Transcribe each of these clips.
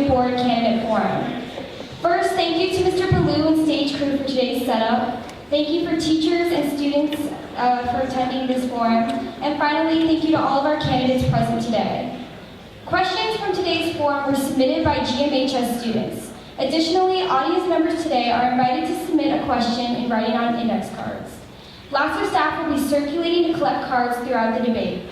Advisory Board Candidate Forum. First, thank you to Mr. Ballou and stage crew for today's setup. Thank you for teachers and students for attending this forum. And finally, thank you to all of our candidates present today. Questions from today's forum were submitted by GMHS students. Additionally, audience members today are invited to submit a question in writing on index cards. Lasso staff will be circulating to collect cards throughout the debate.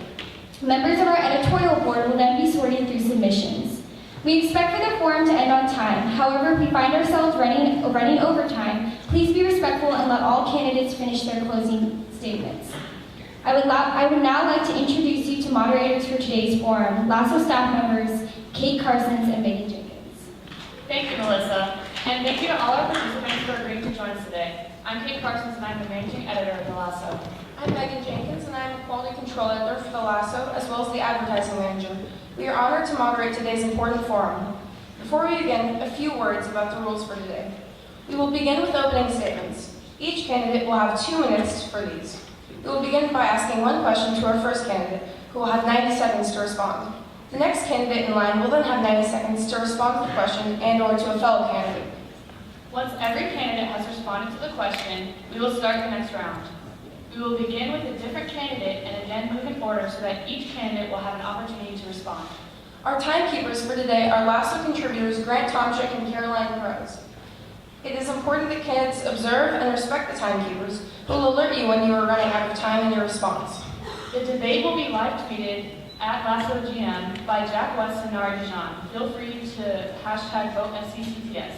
Members of our editorial board will then be sorting through submissions. We expect for the forum to end on time. However, if we find ourselves running overtime, please be respectful and let all candidates finish their closing statements. I would now like to introduce you to moderators for today's forum, Lasso staff members, Kate Carsons and Megan Jenkins. Thank you, Melissa, and thank you to all our participants for agreeing to join us today. I'm Kate Carsons and I'm the managing editor of the Lasso. I'm Megan Jenkins and I'm the quality control editor for the Lasso as well as the advertising manager. We are honored to moderate today's important forum. Before we begin, a few words about the rules for today. We will begin with opening statements. Each candidate will have 2 minutes for these. We will begin by asking one question to our first candidate, who will have 90 seconds to respond. The next candidate in line will then have 90 seconds to respond to the question and/or to a fellow candidate. Once every candidate has responded to the question, we will start the next round. We will begin with a different candidate and again move in order so that each candidate will have an opportunity to respond. Our timekeepers for today are Lasso contributors Grant Tomczyk and Caroline Perez. It is important that candidates observe and respect the timekeepers, who will alert you when you are running out of time in your response. The debate will be live tweeted at Lasso GM by Jack West and Nara Dijon. Feel free to hashtag #VoteSCCTS.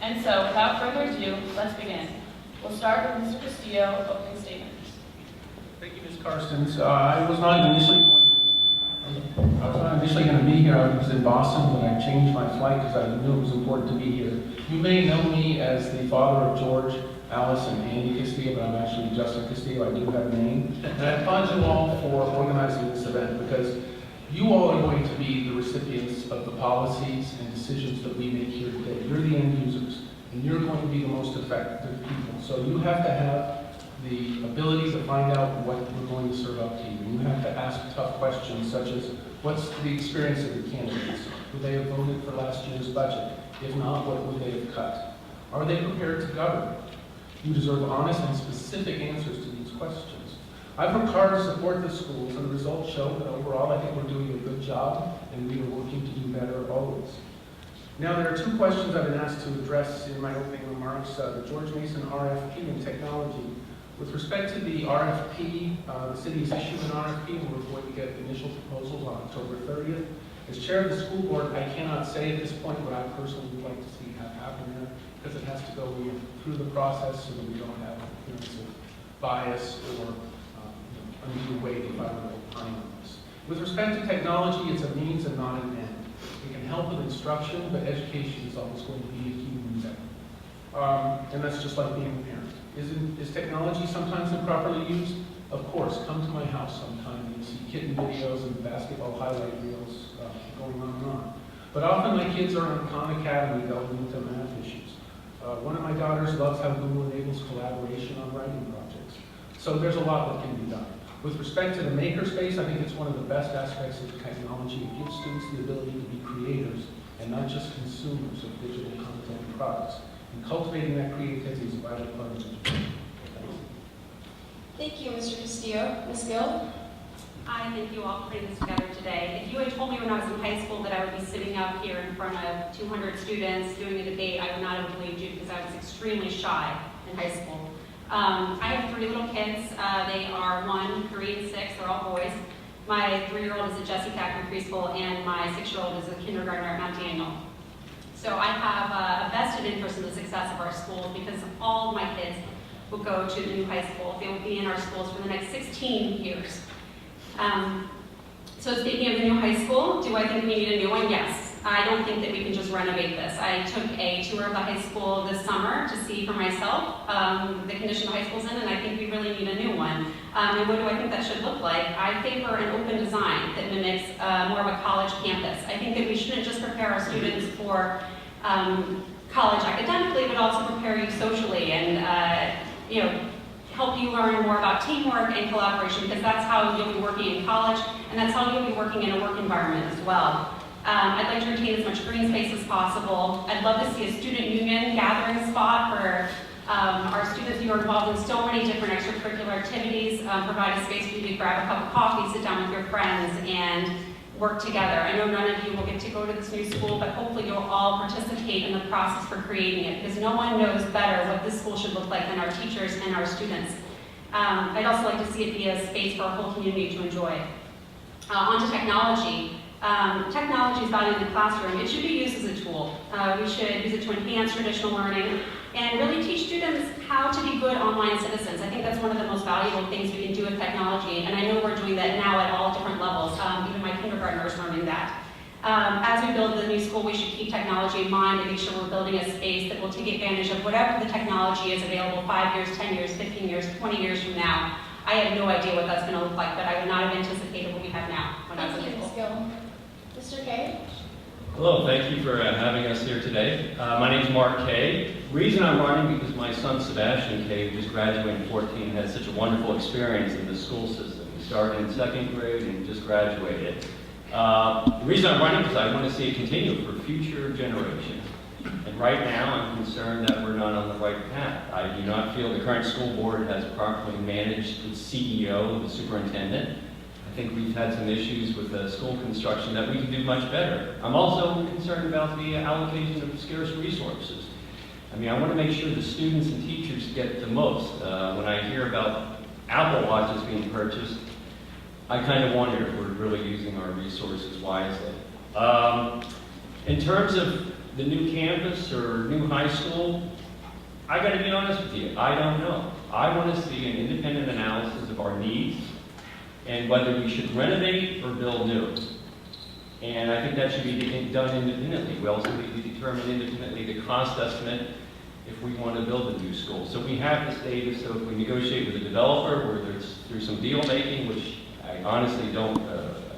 And so, without further ado, let's begin. We'll start with Mr. Castillo, opening statements. Thank you, Ms. Carstens. I was not initially going to be here. I was in Boston, but I changed my flight because I knew it was important to be here. You may know me as the father of George, Alice, and Andy Castillo, but I'm actually Justin Castillo. I do have a name. And I applaud you all for organizing this event because you all are going to be the recipients of the policies and decisions that we make here today. You're the end users, and you're going to be the most effective people. So you have to have the ability to find out what we're going to serve up to you. You have to ask tough questions such as, what's the experience of the candidates? Would they have voted for last year's budget? If not, what would they have cut? Are they prepared to govern? You deserve honest and specific answers to these questions. I've worked hard to support the schools, and the results show that overall I think we're doing a good job, and we are working to do better always. Now, there are 2 questions I've been asked to address in my opening remarks, the George Mason RFP and technology. With respect to the RFP, the city has issued an RFP, and we're going to get initial proposals on October 30th. As chair of the school board, I cannot say at this point what I personally would like to see happen there, because it has to go through the process so that we don't have appearance of bias or undue weight if I were to opine on this. With respect to technology, it's a means and not an end. It can help with instruction, but education is always going to be a human endeavor. And that's just like being a parent. Is technology sometimes improperly used? Of course, come to my house sometime and see kitten videos and basketball highlight reels going on and on. But often my kids are on Khan Academy delving into math issues. One of my daughters loves how Google enables collaboration on writing projects. So there's a lot that can be done. With respect to the makerspace, I think it's one of the best aspects of technology. It gives students the ability to be creators and not just consumers of digital content and products. And cultivating that creativity is a vital part of education. Thank you, Mr. Castillo. Ms. Gill? I thank you all for putting this together today. If you had told me when I was in high school that I would be sitting up here in front of 200 students doing a debate, I would not have believed you because I was extremely shy in high school. I have 3 little kids. They are 1, 3, and 6. They're all boys. My 3-year-old is at Jesse Thackeray Preschool, and my 6-year-old is a kindergartner at Mount Daniel. So I have a vested interest in the success of our schools because all of my kids will go to the new high school. They will be in our schools for the next 16 years. So speaking of the new high school, do I think we need a new one? Yes. I don't think that we can just renovate this. I took a tour of the high school this summer to see for myself the condition the high school's in, and I think we really need a new one. And what do I think that should look like? I favor an open design that mimics more of a college campus. I think that we shouldn't just prepare our students for college academically, but also prepare you socially and help you learn more about teamwork and collaboration, because that's how you'll be working in college, and that's how you'll be working in a work environment as well. I'd like to retain as much green space as possible. I'd love to see a student union gathering spot for our students who are involved in so many different extracurricular activities, provide a space for you to grab a cup of coffee, sit down with your friends, and work together. I know none of you will get to go to this new school, but hopefully you'll all participate in the process for creating it, because no one knows better what this school should look like than our teachers and our students. I'd also like to see it be a space for our whole community to enjoy. On to technology. Technology is valued in the classroom. It should be used as a tool. We should use it to enhance traditional learning and really teach students how to be good online citizens. I think that's one of the most valuable things we can do with technology, and I know we're doing that now at all different levels. Even my kindergartners are learning that. As we build the new school, we should keep technology in mind and make sure we're building a space that will take advantage of whatever the technology is available 5 years, 10 years, 15 years, 20 years from now. I have no idea what that's going to look like, but I would not have anticipated what we have now when I was in Thank you, school. Ms. Gill. Mr. Kay? Hello, thank you for having us here today. My name is Mark Kay. The reason I'm running because my son Sebastian Kay, who just graduated in 14, had such a wonderful experience in the school system. He started in 2nd grade and just graduated. The reason I'm running is I want to see it continue for future generations. And right now I'm concerned that we're not on the right path. I do not feel the current school board has properly managed its CEO, the superintendent. I think we've had some issues with the school construction that we can do much better. I'm also concerned about the allocation of scarce resources. I mean, I want to make sure the students and teachers get the most. When I hear about Apple Watches being purchased, I kind of wonder if we're really using our resources wisely. In terms of the new campus or new high school, I got to be honest with you, I don't know. I want to see an independent analysis of our needs and whether we should renovate or build new. And I think that should be done independently. We also need to determine independently the cost estimate if we want to build a new school. So we have this data, so if we negotiate with a developer, whether it's through some deal making, which I honestly don't,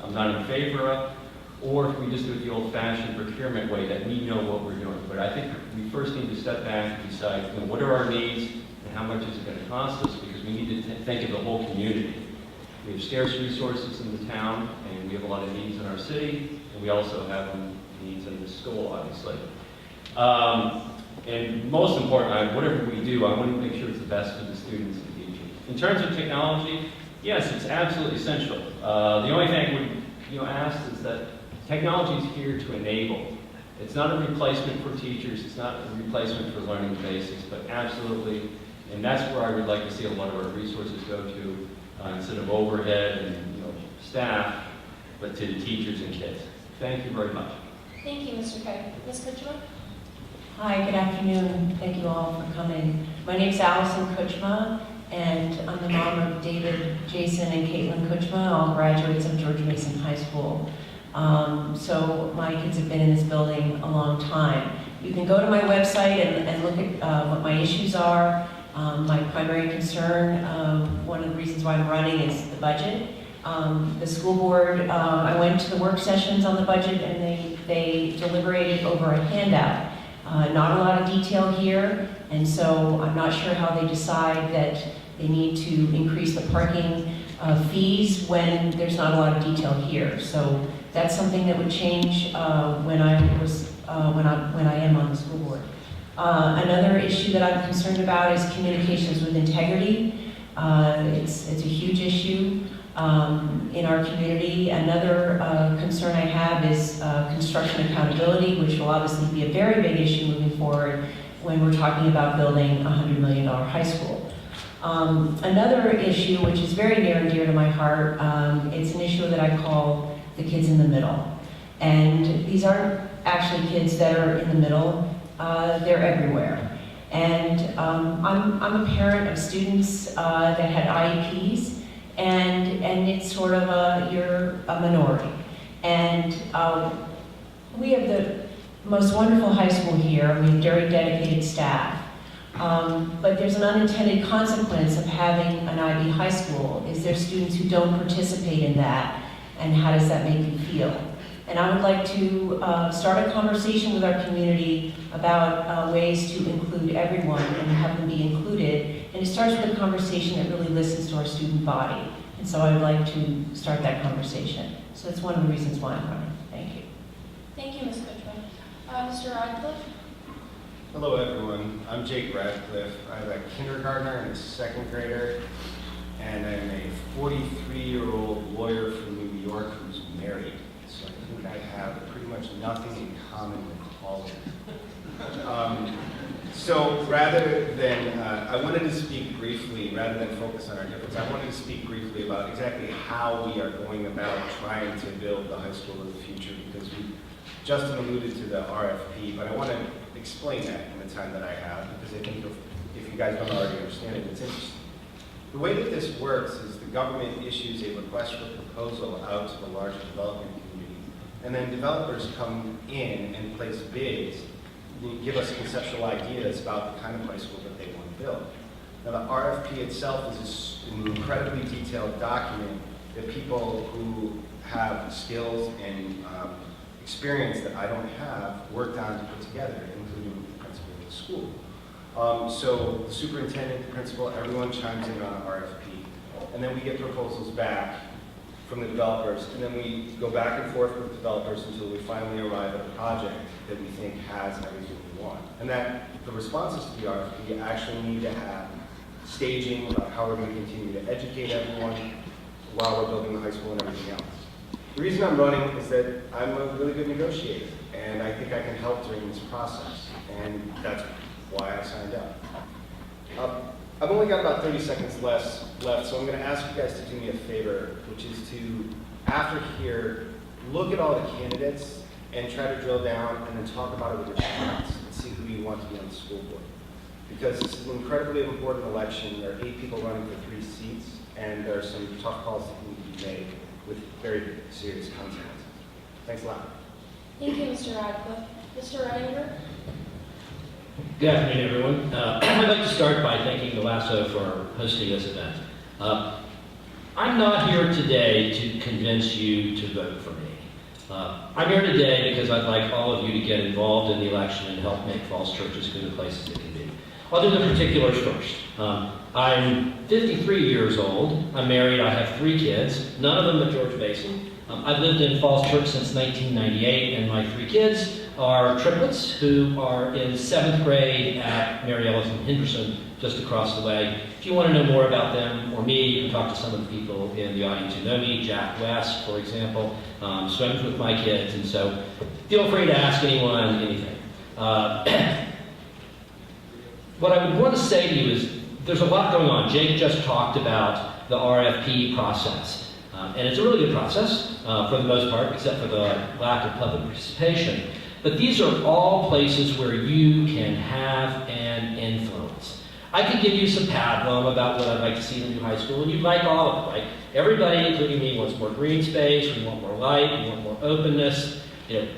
I'm not in favor of, or if we just do it the old-fashioned procurement way that we know what we're doing. But I think we first need to step back and decide, you know, what are our needs and how much is it going to cost us, because we need to think of the whole community. We have scarce resources in the town, and we have a lot of needs in our city, and we also have needs in the school, obviously. And most important, whatever we do, I want to make sure it's the best for the students and teachers. In terms of technology, yes, it's absolutely essential. The only thing I would ask is that technology is here to enable. It's not a replacement for teachers, it's not a replacement for learning the basics, but absolutely, and that's where I would like to see a lot of our resources go to, instead of overhead and staff, but to the teachers and kids. Thank you very much. Thank you, Mr. Kay. Ms. Kutchma? Hi, good afternoon. Thank you all for coming. My name's Allison Kutchma, and I'm the mom of David, Jason, and Caitlin Kutchma, all graduates of George Mason High School. So my kids have been in this building a long time. You can go to my website and look at what my issues are. My primary concern, one of the reasons why I'm running, is the budget. The school board, I went to the work sessions on the budget, and they deliberated over a handout. Not a lot of detail here, and so I'm not sure how they decide that they need to increase the parking fees when there's not a lot of detail here. So that's something that would change when I am on the school board. Another issue that I'm concerned about is communications with integrity. It's a huge issue in our community. Another concern I have is construction accountability, which will obviously be a very big issue moving forward when we're talking about building a $100 million high school. Another issue, which is very near and dear to my heart, it's an issue that I call the kids in the middle. And these aren't actually kids that are in the middle, they're everywhere. And I'm a parent of students that had IEPs, and it's sort of you're a minority. And we have the most wonderful high school here. We have very dedicated staff. But there's an unintended consequence of having an IB high school. Is there students who don't participate in that, and how does that make you feel? And I would like to start a conversation with our community about ways to include everyone and have them be included. And it starts with a conversation that really listens to our student body. And so I would like to start that conversation. So that's one of the reasons why I'm running. Thank you. Thank you, Ms. Kutchma. Mr. Radcliffe? Hello, everyone. I'm Jake Radcliffe. I'm a kindergartner and a second grader, and I'm a 43-year-old lawyer from New York who's married. So I think I have pretty much nothing in common with all of you. So rather than, I wanted to speak briefly, rather than focus on our difference, I wanted to speak briefly about exactly how we are going about trying to build the high school of the future, because Justin alluded to the RFP, but I want to explain that in the time that I have, because I think if you guys don't already understand it, it's interesting. The way that this works is the government issues a request for proposal out to the larger development community, and then developers come in and place bids, give us conceptual ideas about the kind of high school that they want to build. Now the RFP itself is an incredibly detailed document that people who have skills and experience that I don't have worked on to put together, including the principal of the school. So the superintendent, the principal, everyone chimes in on an RFP, and then we get proposals back from the developers, and then we go back and forth with developers until we finally arrive at a project that we think has everything we want. And that the responses to the RFP actually need to have staging about how we're going to continue to educate everyone while we're building the high school and everything else. The reason I'm running is that I'm a really good negotiator, and I think I can help during this process, and that's why I signed up. I've only got about 30 seconds left, so I'm going to ask you guys to do me a favor, which is to, after here, look at all the candidates and try to drill down and then talk about it with your parents and see who you want to be on the school board. Because this is an incredibly important election. There are 8 people running for 3 seats, and there are some tough calls that need to be made with very serious consequences. Thanks a lot. Thank you, Mr. Radcliffe. Mr. Reininger? Good afternoon, everyone. I'd like to start by thanking the Lasso for hosting this event. I'm not here today to convince you to vote for me. I'm here today because I'd like all of you to get involved in the election and help make Falls Church as good a place as it can be. I'll do the particulars first. I'm 53 years old. I'm married. I have 3 kids, none of them at George Mason. I've lived in Falls Church since 1998, and my 3 kids are triplets who are in 7th grade at Mary Ellis and Henderson, just across the way. If you want to know more about them or me, you can talk to some of the people in the audience who know me. Jack West, for example, swims with my kids, and so feel free to ask anyone anything. What I would want to say to you is there's a lot going on. Jake just talked about the RFP process. And it's a really good process, for the most part, except for the lack of public participation. But these are all places where you can have an influence. I could give you some pablum about what I'd like to see in the new high school, and you'd like all of it, right? Everybody, including me, wants more green space, we want more light, we want more openness.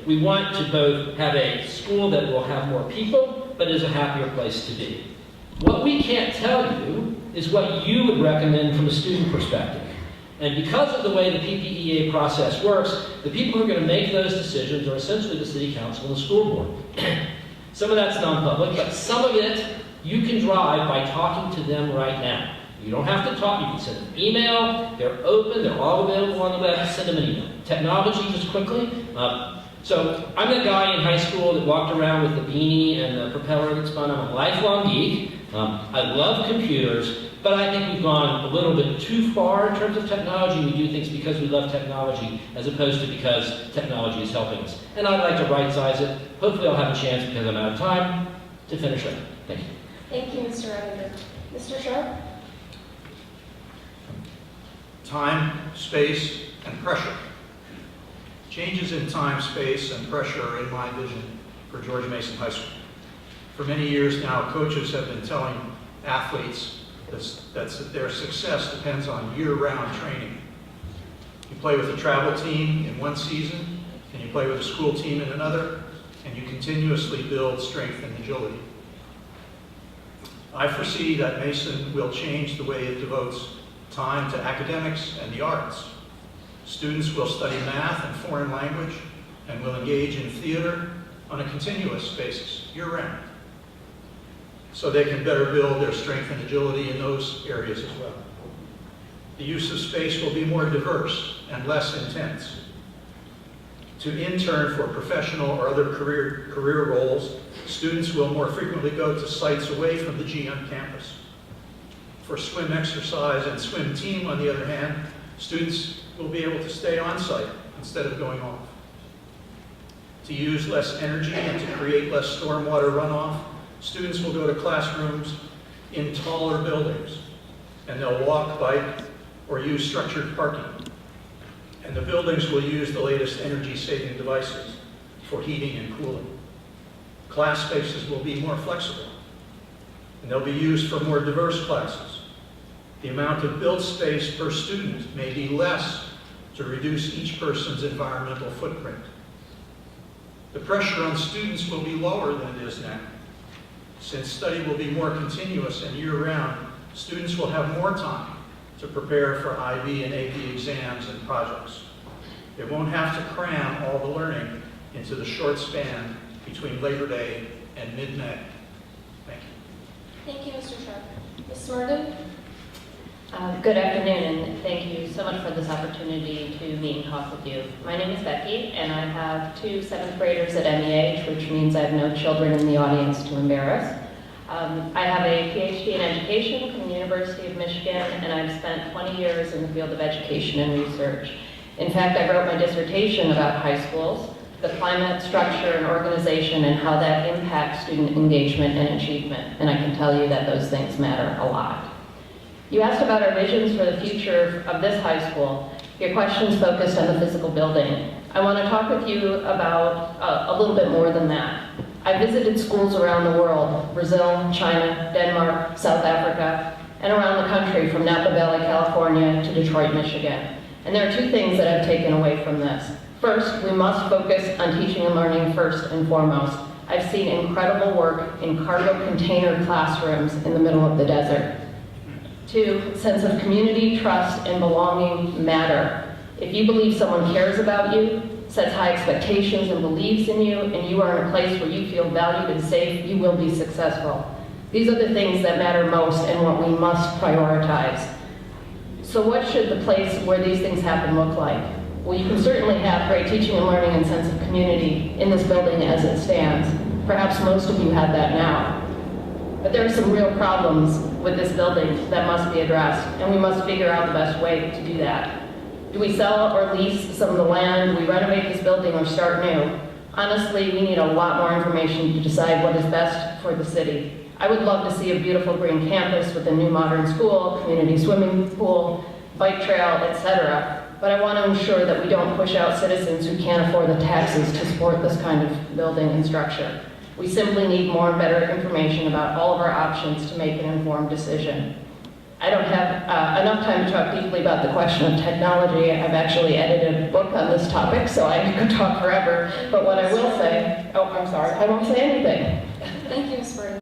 We want to both have a school that will have more people, but is a happier place to be. What we can't tell you is what you would recommend from a student perspective. And because of the way the PPEA process works, the people who are going to make those decisions are essentially the city council and the school board. Some of that's non-public, but some of it you can drive by talking to them right now. You don't have to talk, you can send an email, they're open, they're all available on the web, send them an email. Technology, just quickly. So I'm the guy in high school that walked around with the beanie and the propeller that spun. I'm a lifelong geek. I love computers. But I think we've gone a little bit too far in terms of technology. We do things because we love technology, as opposed to because technology is helping us. And I'd like to right-size it. Hopefully I'll have a chance, because I'm out of time, to finish up. Thank you. Thank you, Mr. Reininger. Mr. Sharp? Time, space, and pressure. Changes in time, space, and pressure are in my vision for George Mason High School. For many years now, coaches have been telling athletes that their success depends on year-round training. You play with a travel team in one season, and you play with a school team in another, and you continuously build strength and agility. I foresee that Mason will change the way it devotes time to academics and the arts. Students will study math and foreign language, and will engage in theater on a continuous basis, year-round, so they can better build their strength and agility in those areas as well. The use of space will be more diverse and less intense. to intern for professional or other career roles, students will more frequently go to sites away from the GM campus. For swim exercise and swim team, on the other hand, students will be able to stay on site instead of going off. To use less energy and to create less stormwater runoff, students will go to classrooms in taller buildings, and they'll walk, bike, or use structured parking. And the buildings will use the latest energy-saving devices for heating and cooling. Class spaces will be more flexible, and they'll be used for more diverse classes. The amount of built space per student may be less to reduce each person's environmental footprint. The pressure on students will be lower than it is now. Since study will be more continuous and year-round, students will have more time to prepare for IB and AP exams and projects. They won't have to cram all the learning into the short span between Labor Day and mid-May. Thank you. Thank you, Mr. Sharp. Ms. Smurden? Good afternoon, and thank you so much for this opportunity to meet and talk with you. My name is Becky, and I have 2 7th graders at MEH, which means I have no children in the audience to embarrass. I have a PhD in education from the University of Michigan, and I've spent 20 years in the field of education and research. In fact, I wrote my dissertation about high schools, the climate, structure, and organization, and how that impacts student engagement and achievement. And I can tell you that those things matter a lot. You asked about our visions for the future of this high school. Your questions focused on the physical building. I want to talk with you about a little bit more than that. I visited schools around the world, Brazil, China, Denmark, South Africa, and around the country from Napa Valley, California to Detroit, Michigan. And there are 2 things that I've taken away from this. First, we must focus on teaching and learning first and foremost. I've seen incredible work in cargo container classrooms in the middle of the desert. 2, sense of community, trust, and belonging matter. If you believe someone cares about you, sets high expectations and believes in you, and you are in a place where you feel valued and safe, you will be successful. These are the things that matter most and what we must prioritize. So what should the place where these things happen look like? Well, you can certainly have great teaching and learning and sense of community in this building as it stands. Perhaps most of you have that now. But there are some real problems with this building that must be addressed, and we must figure out the best way to do that. Do we sell or lease some of the land? Do we renovate this building or start new? Honestly, we need a lot more information to decide what is best for the city. I would love to see a beautiful green campus with a new modern school, community swimming pool, bike trail, etc. But I want to ensure that we don't push out citizens who can't afford the taxes to support this kind of building and structure. We simply need more and better information about all of our options to make an informed decision. I don't have enough time to talk deeply about the question of technology. I've actually edited a book on this topic, so I could talk forever. But what I will say, oh, I'm sorry, I won't say anything. Thank you, Ms. Smurden.